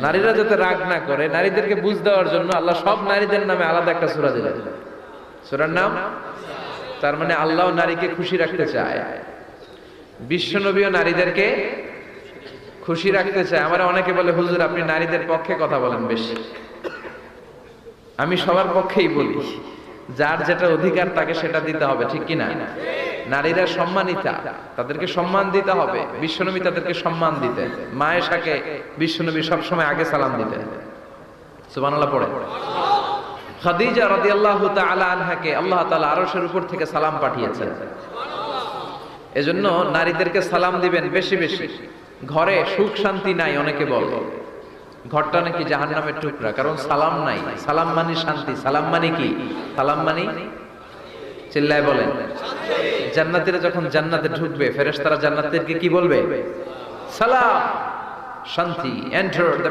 নারীরা যাতে রাগ না করে, নারীদেরকে বুঝ দেওয়ার জন্য আল্লাহ সব নারীদের নামে আলাদা একটা সূরা দিলেন। সূরার নাম, তার মানে আল্লাহ নারীকে খুশি রাখতে চায়, বিশ্বনবীও নারীদেরকে খুশি রাখতে চায়। আমার অনেকে বলে, হুজুর আপনি নারীদের পক্ষে কথা বলেন বেশি। আমি সবার পক্ষেই বলি, যার যেটা অধিকার তাকে সেটা দিতে হবে, ঠিক কিনা? নারীরা সম্মানিতা, তাদেরকে সম্মান দিতে হবে। বিশ্বনবী তাদেরকে সম্মান দিতেন। মা আয়েশাকে বিশ্বনবী সবসময় আগে সালাম দিতেন। সুবহানাল্লাহ পড়ে। খাদিজা রাদিয়াল্লাহু তাআলা আনহাকে আল্লাহ তাআলা আরশের উপর থেকে সালাম পাঠিয়েছেন। এজন্য নারীদেরকে সালাম দিবেন বেশি বেশি। ঘরে সুখ শান্তি নাই, অনেকে বলে ঘরটা নাকি জাহান্নামের টুকরা, কারণ সালাম নাই। সালাম মানে শান্তি। সালাম মানে কি? সালাম মানে, চিল্লায় বলেন, জান্নাতীরা যখন জান্নাতে ঢুকবে, ফেরেশতারা জান্নাতীদেরকে কি বলবে? সালাম, শান্তি, এন্টার